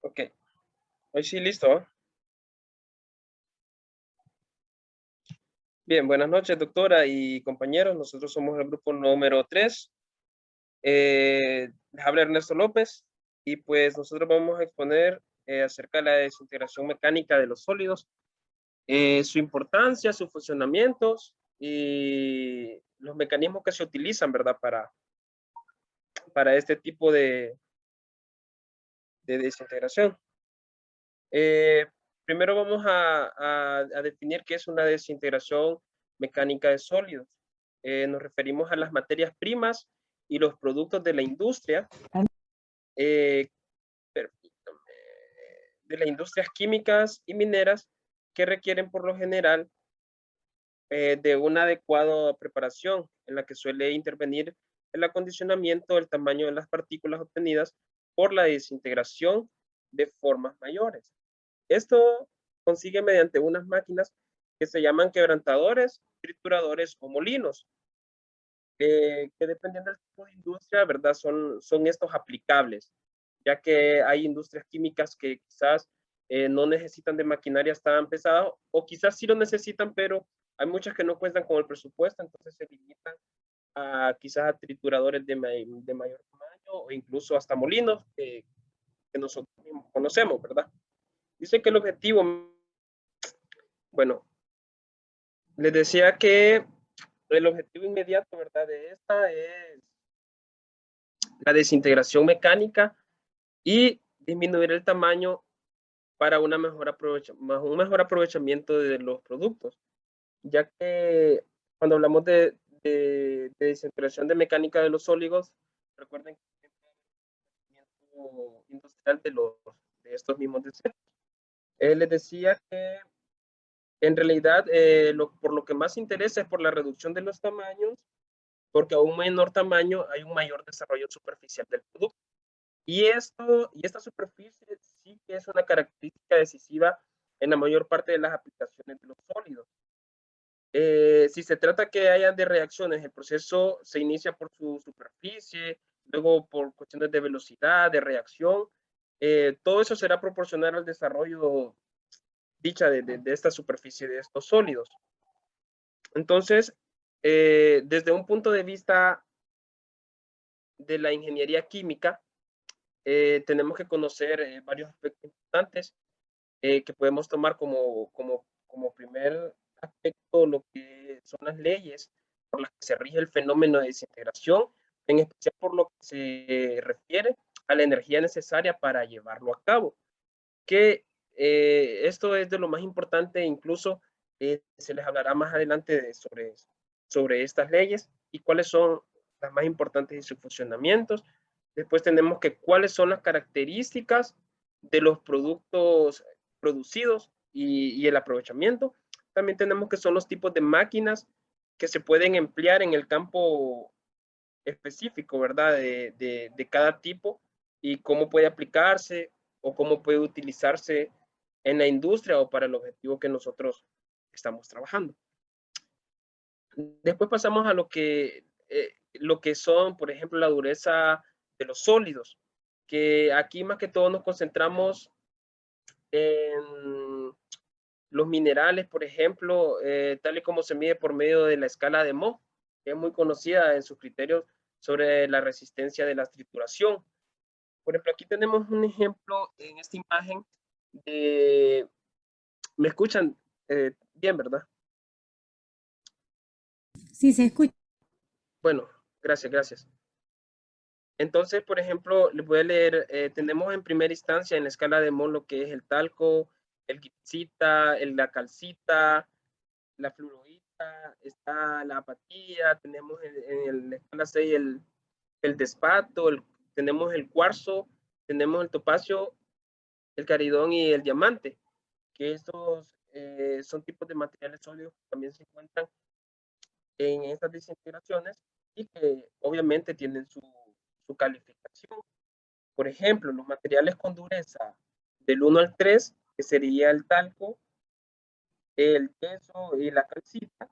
Ok, hoy sí, listo. Bien, buenas noches, doctora y compañeros. Nosotros somos el grupo número 3. Les habla Ernesto López y pues nosotros vamos a exponer acerca de la desintegración mecánica de los sólidos, su importancia, sus funcionamientos y los mecanismos que se utilizan, ¿verdad? Para este tipo de desintegración. Eh, Primero vamos a definir qué es una desintegración mecánica de sólidos. Nos referimos a las materias primas y los productos de la industria, eh, permítame, de las industrias químicas y mineras que requieren por lo general de una adecuada preparación en la que suele intervenir el acondicionamiento del tamaño de las partículas obtenidas por la desintegración de formas mayores. Esto consigue mediante unas máquinas que se llaman quebrantadores, trituradores o molinos, que dependiendo del tipo de industria, ¿verdad? Son estos aplicables, ya que hay industrias químicas que quizás no necesitan de maquinarias tan pesadas o quizás sí lo necesitan, pero hay muchas que no cuentan con el presupuesto, entonces se limitan a quizás a trituradores de mayor tamaño o incluso hasta molinos que nosotros mismos conocemos, ¿verdad? Dice que el objetivo, bueno, les decía que el objetivo inmediato, ¿verdad? De esta es la desintegración mecánica y disminuir el tamaño para un mejor aprovechamiento de los productos, ya que cuando hablamos de desintegración de mecánica de los sólidos, recuerden que es el industrial de estos mismos desechos. Les decía que en realidad por lo que más interesa es por la reducción de los tamaños, porque a un menor tamaño hay un mayor desarrollo superficial del producto. Y esta superficie sí que es una característica decisiva en la mayor parte de las aplicaciones de los sólidos. Si se trata que haya de reacciones, el proceso se inicia por su superficie, luego por cuestiones de velocidad, de reacción. Todo eso será proporcional al desarrollo dicha de esta superficie de estos sólidos. Entonces, desde un punto de vista de la ingeniería química, tenemos que conocer varios aspectos importantes que podemos tomar como primer aspecto lo que son las leyes por las que se rige el fenómeno de desintegración, en especial por lo que se refiere a la energía necesaria para llevarlo a cabo. Que esto es de lo más importante, incluso se les hablará más adelante sobre estas leyes y cuáles son las más importantes y sus funcionamientos. Después tenemos que cuáles son las características de los productos producidos y el aprovechamiento. También tenemos que son los tipos de máquinas que se pueden emplear en el campo específico, ¿verdad? De cada tipo y cómo puede aplicarse o cómo puede utilizarse en la industria o para el objetivo que nosotros estamos trabajando. Después pasamos a lo que son, por ejemplo, la dureza de los sólidos, que aquí más que todo nos concentramos en los minerales, por ejemplo, tal y como se mide por medio de la escala de Mohs, que es muy conocida en sus criterios sobre la resistencia de la trituración. Por ejemplo, aquí tenemos un ejemplo en esta imagen de... ¿Me escuchan bien, verdad? Sí, se escucha. Bueno, gracias, gracias. Entonces, por ejemplo, les voy a leer, tenemos en primera instancia en la escala de Mohs lo que es el talco, el gipsita, la calcita, la fluorita, está la apatía, tenemos en la escala 6 el despato, tenemos el cuarzo, tenemos el topacio, el caridón y el diamante, que estos son tipos de materiales sólidos que también se encuentran en estas desintegraciones y que obviamente tienen su calificación. Por ejemplo, los materiales con dureza del 1 al 3, que sería el talco, el queso y la calcita,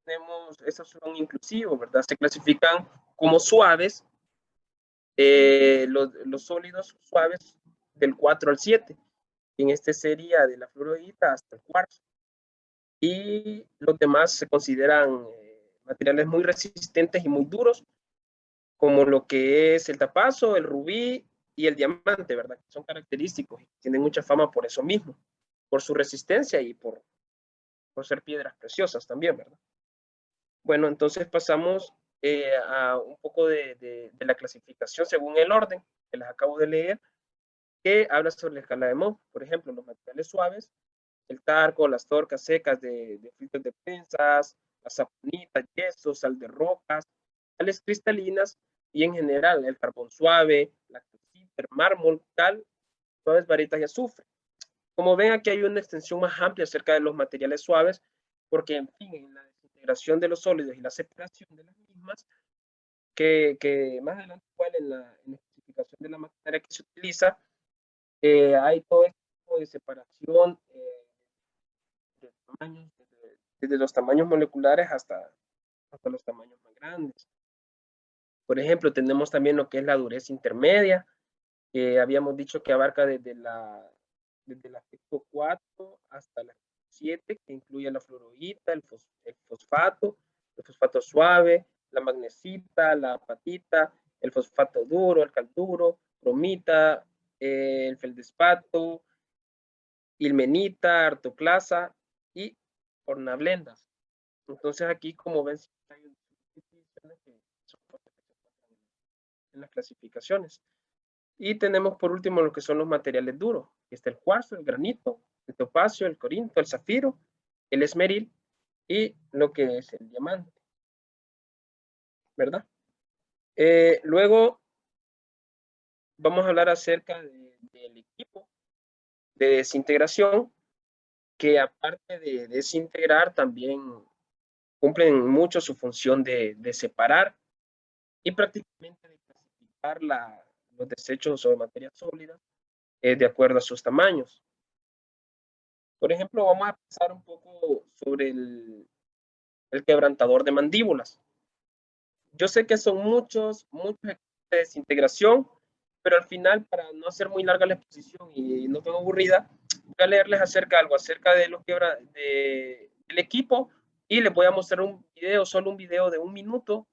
tenemos, esos son inclusivos, ¿verdad? Se clasifican como suaves los sólidos suaves del 4 al 7. En este sería de la fluorita hasta el cuarzo. Y los demás se consideran materiales muy resistentes y muy duros, como lo que es el tapazo, el rubí y el diamante, ¿verdad? Son característicos y tienen mucha fama por eso mismo, por su resistencia y por ser piedras preciosas también, ¿verdad? Bueno, entonces pasamos a un poco de la clasificación según el orden que les acabo de leer, que habla sobre la escala de Mohs. Por ejemplo, los materiales suaves, el tarco, las torcas secas de filtros de prensas, las saponitas, yesos, sal de rocas, sales cristalinas y en general el carbón suave, la calcita, mármol, cal, suaves, varitas y azufre. Como ven, aquí hay una extensión más amplia acerca de los materiales suaves, porque, en fin, en la desintegración de los sólidos y la separación de las mismas, que más adelante igual en la especificación de la maquinaria que se utiliza, hay todo este tipo de separación de tamaños, desde los tamaños moleculares hasta los tamaños más grandes. Por ejemplo, tenemos también lo que es la dureza intermedia, que habíamos dicho que abarca desde la aspecto 4 hasta la 7, que incluye la fluorita, el fosfato suave, la magnesita, la apatita, el fosfato duro, el calduro, cromita, el feldespato, ilmenita, artoclasa y hornablendas. Entonces aquí, como ven, hay definiciones que son en las clasificaciones. Y tenemos por último lo que son los materiales duros. Está el cuarzo, el granito, el topacio, el corinto, el zafiro, el esmeril y lo que es el diamante, ¿verdad? Luego vamos a hablar acerca del equipo de desintegración, que aparte de desintegrar también cumplen mucho su función de separar y prácticamente de clasificar los desechos o materias sólidas de acuerdo a sus tamaños. Por ejemplo, vamos a pensar un poco sobre el quebrantador de mandíbulas. Yo sé que son muchos de desintegración, pero al final, para no hacer muy larga la exposición y no tan aburrida, voy a leerles algo acerca de del equipo y les voy a mostrar un video, solo un video de 1 minuto,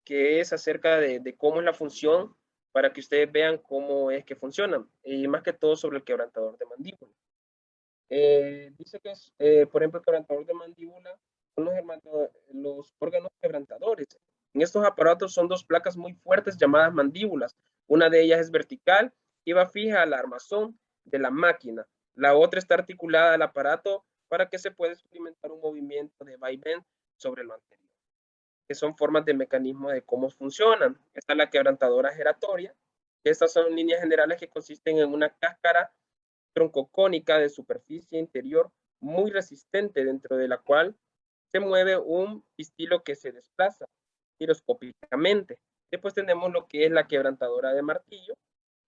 que es acerca de cómo es la función para que ustedes vean cómo es que funcionan y más que todo sobre el quebrantador de mandíbula. Dice que es, por ejemplo, el quebrantador de mandíbula son los órganos quebrantadores. En estos aparatos son dos placas muy fuertes llamadas mandíbulas. Una de ellas es vertical y va fija al armazón de la máquina. La otra está articulada al aparato para que se pueda experimentar un movimiento de vaivén sobre lo anterior, que son formas de mecanismo de cómo funcionan. Esta es la quebrantadora giratoria. Estas son líneas generales que consisten en una cáscara troncocónica de superficie interior muy resistente, dentro de la cual se mueve un pistilo que se desplaza giroscópicamente. Después tenemos lo que es la quebrantadora de martillo,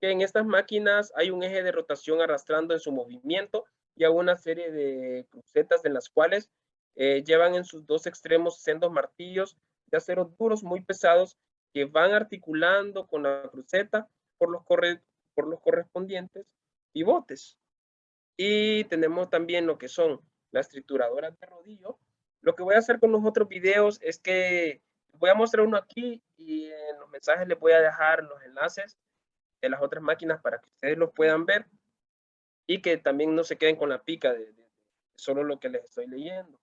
que en estas máquinas hay un eje de rotación arrastrando en su movimiento y a una serie de crucetas en las cuales llevan en sus dos extremos sendos martillos de acero duros muy pesados que van articulando con la cruceta por los correspondientes pivotes. Y tenemos también lo que son las trituradoras de rodillo. Lo que voy a hacer con los otros videos es que voy a mostrar uno aquí y en los mensajes les voy a dejar los enlaces de las otras máquinas para que ustedes los puedan ver y que también no se queden con la pica de solo lo que les estoy leyendo.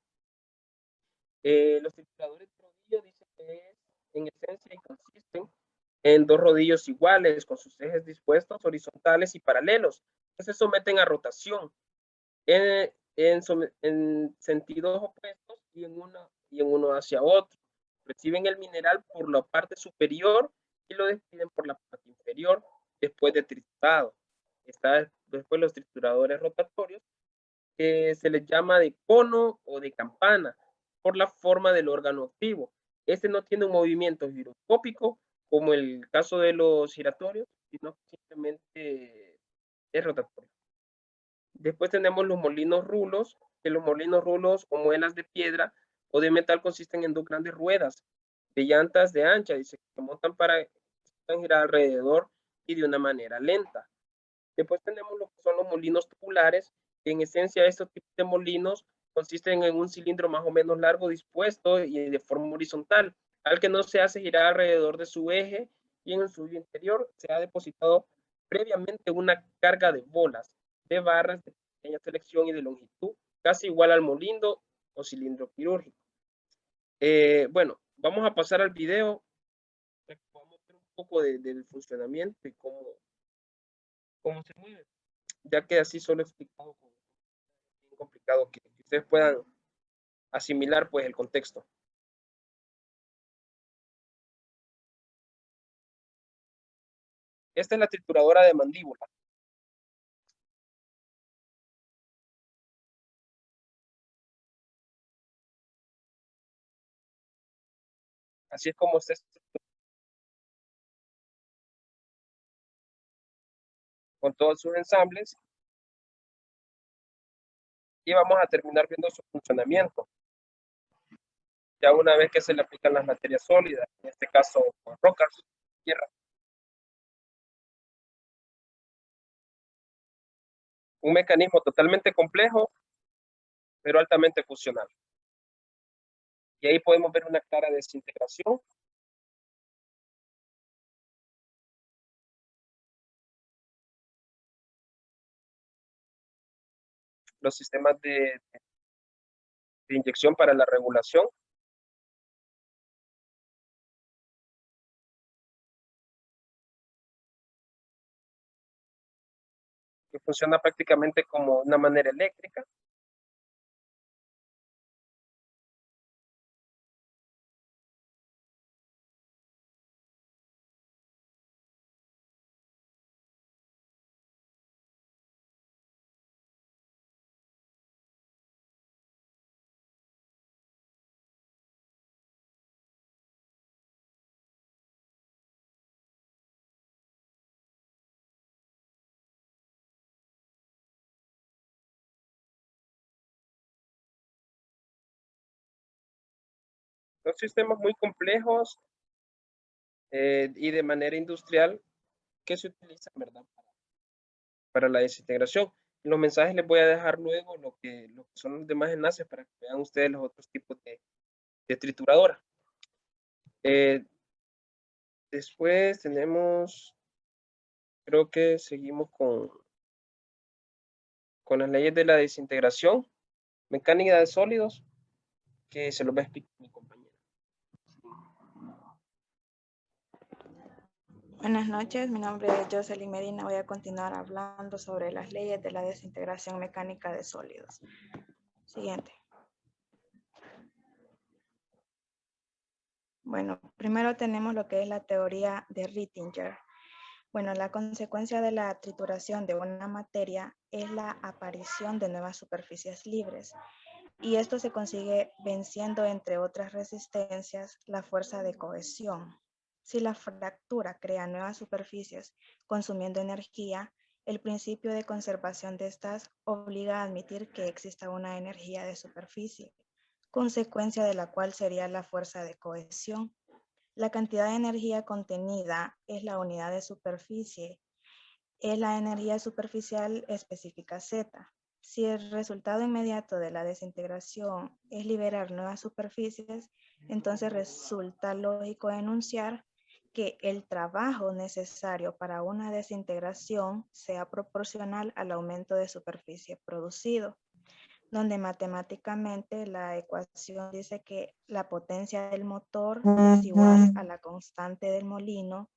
Los trituradores de rodillo dicen que es, en esencia, y consisten en dos rodillos iguales con sus ejes dispuestos horizontales y paralelos que se someten a rotación en sentidos opuestos y en uno hacia otro. Reciben el mineral por la parte superior y lo despiden por la parte inferior después de triturado. Está después los trituradores rotatorios, que se les llama de cono o de campana por la forma del órgano activo. Este no tiene un movimiento giroscópico como el caso de los giratorios, sino que simplemente es rotatorio. Después tenemos los molinos rulos, que los molinos rulos o muelas de piedra o de metal consisten en dos grandes ruedas de llantas de ancha, dice, que se montan para necesitan girar alrededor y de una manera lenta. Después tenemos lo que son los molinos tubulares, que en esencia estos tipos de molinos consisten en un cilindro más o menos largo dispuesto y de forma horizontal, al que no se hace girar alrededor de su eje y en su interior se ha depositado previamente una carga de bolas, de barras de pequeña selección y de longitud, casi igual al molino o cilindro quirúrgico. Bueno, vamos a pasar al video para que podamos ver un poco del funcionamiento y cómo se mueve, ya que así solo he explicado bien complicado que ustedes puedan asimilar pues el contexto. Esta es la trituradora de mandíbula. Así es como se con todos sus ensambles y vamos a terminar viendo su funcionamiento. Ya una vez que se le aplican las materias sólidas, en este caso rocas, tierra. Un mecanismo totalmente complejo, pero altamente funcional. Y ahí podemos ver una clara desintegración. Los sistemas de inyección para la regulación, que funciona prácticamente como una manera eléctrica. Son sistemas muy complejos y de manera industrial que se utilizan, ¿verdad? Para la desintegración. En los mensajes les voy a dejar luego lo que son los demás enlaces para que vean ustedes los otros tipos de trituradora. Después tenemos, creo que seguimos con las leyes de la desintegración, mecánica de sólidos, que se los va a explicar mi compañera. Buenas noches, mi nombre es Jocelyn Medina. Voy a continuar hablando sobre las leyes de la desintegración mecánica de sólidos. Siguiente. Bueno, primero tenemos lo que es la teoría de Rittinger. Bueno, la consecuencia de la trituración de una materia es la aparición de nuevas superficies libres. Y esto se consigue venciendo, entre otras resistencias, la fuerza de cohesión. Si la fractura crea nuevas superficies consumiendo energía, el principio de conservación de estas obliga a admitir que exista una energía de superficie, consecuencia de la cual sería la fuerza de cohesión. La cantidad de energía contenida es la unidad de superficie, es la energía superficial específica Z. Si el resultado inmediato de la desintegración es liberar nuevas superficies, entonces resulta lógico enunciar que el trabajo necesario para una desintegración sea proporcional al aumento de superficie producido, donde matemáticamente la ecuación dice que la potencia del motor es igual a la constante del molino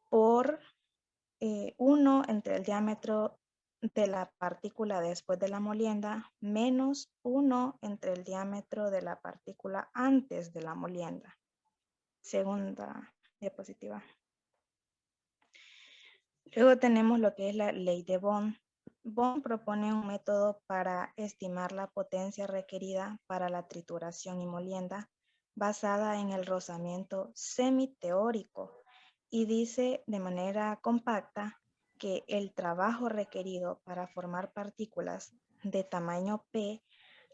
por 1 entre el diámetro de la partícula después de la molienda menos 1 entre el diámetro de la partícula antes de la molienda. Segunda diapositiva. Luego tenemos lo que es la ley de Bond. Bond propone un método para estimar la potencia requerida para la trituración y molienda basada en el rozamiento semiteórico y dice de manera compacta que el trabajo requerido para formar partículas de tamaño P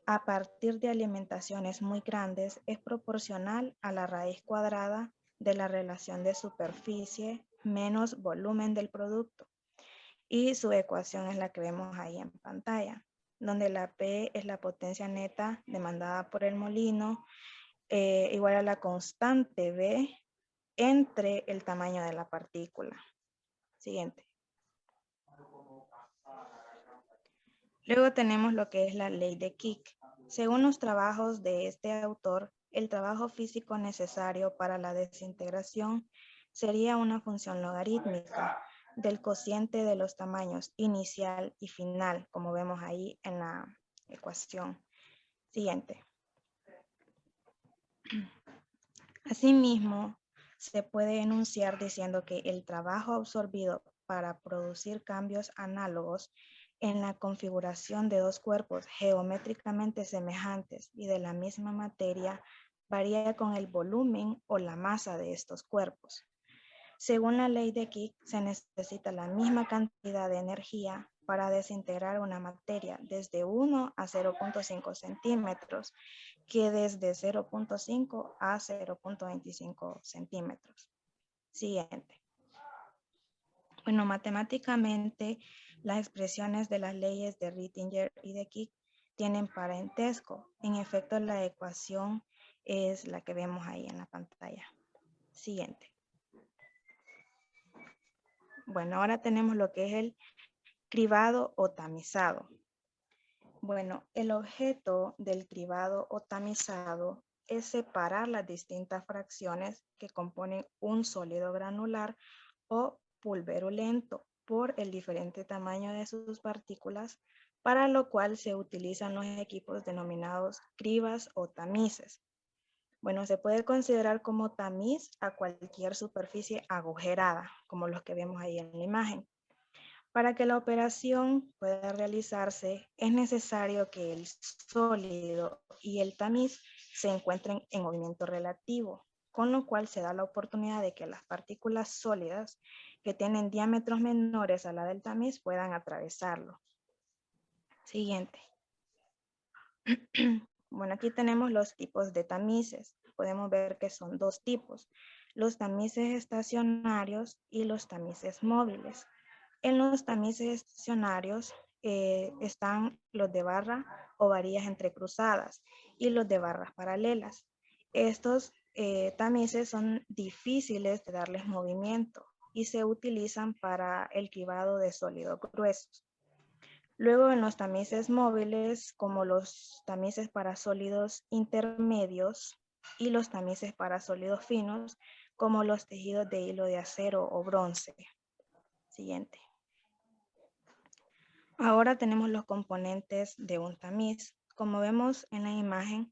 a partir de alimentaciones muy grandes es proporcional a la raíz cuadrada de la relación de superficie menos volumen del producto. Y su ecuación es la que vemos ahí en pantalla, donde la P es la potencia neta demandada por el molino, igual a la constante B entre el tamaño de la partícula. Siguiente. Luego tenemos lo que es la ley de Kick. Según los trabajos de este autor, el trabajo físico necesario para la desintegración sería una función logarítmica del cociente de los tamaños inicial y final, como vemos ahí en la ecuación. Siguiente. Asimismo, se puede enunciar diciendo que el trabajo absorbido para producir cambios análogos en la configuración de dos cuerpos geométricamente semejantes y de la misma materia varía con el volumen o la masa de estos cuerpos. Según la ley de Kick, se necesita la misma cantidad de energía para desintegrar una materia desde 1 a 0.5 centímetros que desde 0.5 a 0.25 centímetros. Siguiente. Bueno, matemáticamente, las expresiones de las leyes de Rittinger y de Kick tienen parentesco. En efecto, la ecuación es la que vemos ahí en la pantalla. Siguiente. Bueno, ahora tenemos lo que es el cribado o tamizado. Bueno, el objeto del cribado o tamizado es separar las distintas fracciones que componen un sólido granular o pulverulento por el diferente tamaño de sus partículas, para lo cual se utilizan los equipos denominados cribas o tamices. Bueno, se puede considerar como tamiz a cualquier superficie agujerada, como los que vemos ahí en la imagen. Para que la operación pueda realizarse, es necesario que el sólido y el tamiz se encuentren en movimiento relativo, con lo cual se da la oportunidad de que las partículas sólidas que tienen diámetros menores a la del tamiz puedan atravesarlo. Siguiente. Bueno, aquí tenemos los tipos de tamices. Podemos ver que son dos tipos, los tamices estacionarios y los tamices móviles. En los tamices estacionarios están los de barra o varillas entrecruzadas y los de barras paralelas. Estos tamices son difíciles de darles movimiento y se utilizan para el cribado de sólidos gruesos. Luego en los tamices móviles, como los tamices para sólidos intermedios y los tamices para sólidos finos, como los tejidos de hilo de acero o bronce. Siguiente. Ahora tenemos los componentes de un tamiz. Como vemos en la imagen,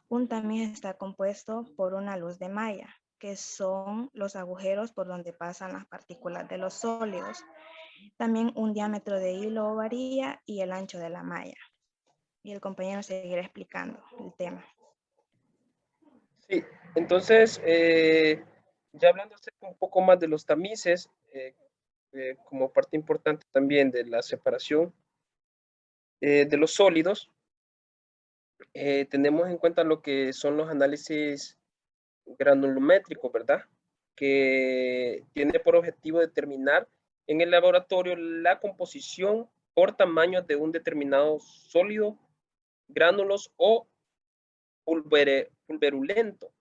un tamiz está compuesto por una luz de malla, que son los agujeros por donde pasan las partículas de los sólidos. También un diámetro de hilo o varilla y el ancho de la malla. Y el compañero seguirá explicando el tema. Sí, entonces, ya hablando acerca un poco más de los tamices, como parte importante también de la separación de los sólidos, tenemos en cuenta lo que son los análisis granulométricos, ¿verdad? Que tiene por objetivo determinar en el laboratorio la composición por tamaño de un determinado sólido, gránulos o pulverulento.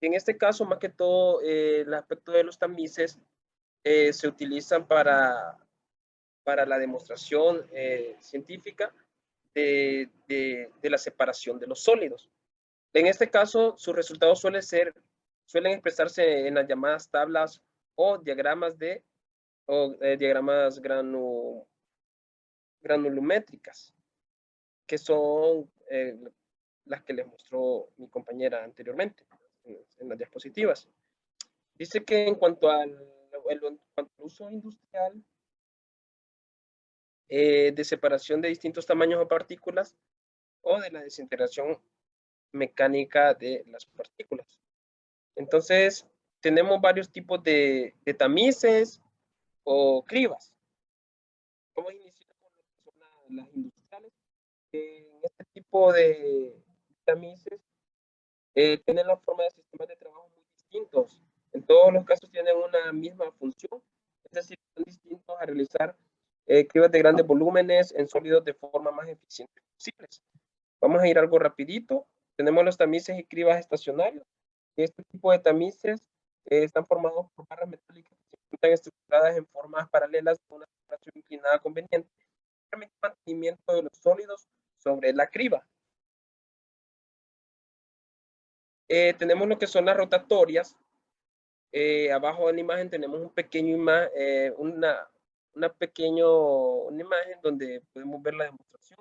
En este caso, más que todo, el aspecto de los tamices se utilizan para la demostración científica de la separación de los sólidos. En este caso, sus resultados suelen expresarse en las llamadas tablas o diagramas diagramas granulométricas, que son las que les mostró mi compañera anteriormente en las diapositivas. Dice que en cuanto al uso industrial de separación de distintos tamaños o partículas o de la desintegración mecánica de las partículas. Entonces, tenemos varios tipos de tamices o cribas. Vamos a iniciar con las industriales. En este tipo de tamices tienen la forma de sistemas de trabajo muy distintos. En todos los casos tienen una misma función, es decir, son distintos a realizar cribas de grandes volúmenes en sólidos de forma más eficiente posible. Vamos a ir algo rapidito. Tenemos los tamices y cribas estacionarios. Este tipo de tamices están formados por barras metálicas que se encuentran estructuradas en formas paralelas con una separación inclinada conveniente. Permite el mantenimiento de los sólidos sobre la criba. Tenemos lo que son las rotatorias. Abajo en la imagen tenemos un pequeño una imagen donde podemos ver la demostración.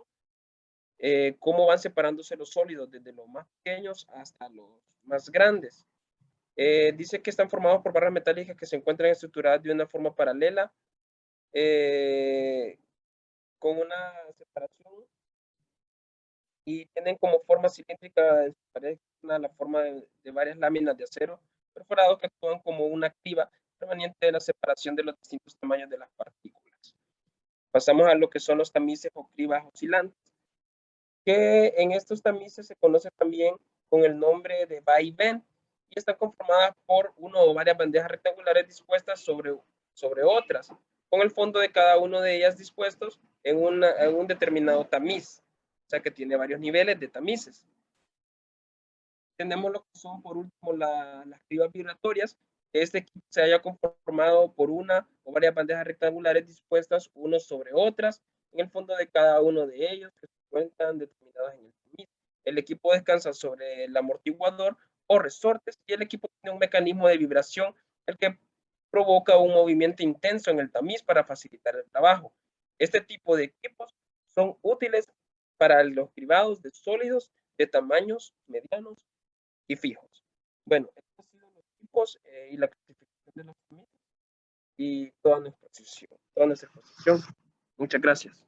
Cómo van separándose los sólidos desde los más pequeños hasta los más grandes. Dice que están formados por barras metálicas que se encuentran estructuradas de una forma paralela con una separación y tienen como forma cilíndrica en su pared la forma de varias láminas de acero perforados que actúan como una criba permanente de la separación de los distintos tamaños de las partículas. Pasamos a lo que son los tamices o cribas oscilantes, que en estos tamices se conoce también con el nombre de vaivén y están conformadas por una o varias bandejas rectangulares dispuestas sobre otras, con el fondo de cada una de ellas dispuestos en un determinado tamiz, o sea que tiene varios niveles de tamices. Tenemos lo que son, por último, las cribas vibratorias, que este equipo se haya conformado por una o varias bandejas rectangulares dispuestas unos sobre otras en el fondo de cada uno de ellos, que se encuentran determinados en el tamiz. El equipo descansa sobre el amortiguador o resortes y el equipo tiene un mecanismo de vibración, el que provoca un movimiento intenso en el tamiz para facilitar el trabajo. Este tipo de equipos son útiles para los cribados de sólidos de tamaños medianos y fijos. Bueno, estos han sido los tipos y la clasificación de los tamices y toda nuestra exposición. Muchas gracias.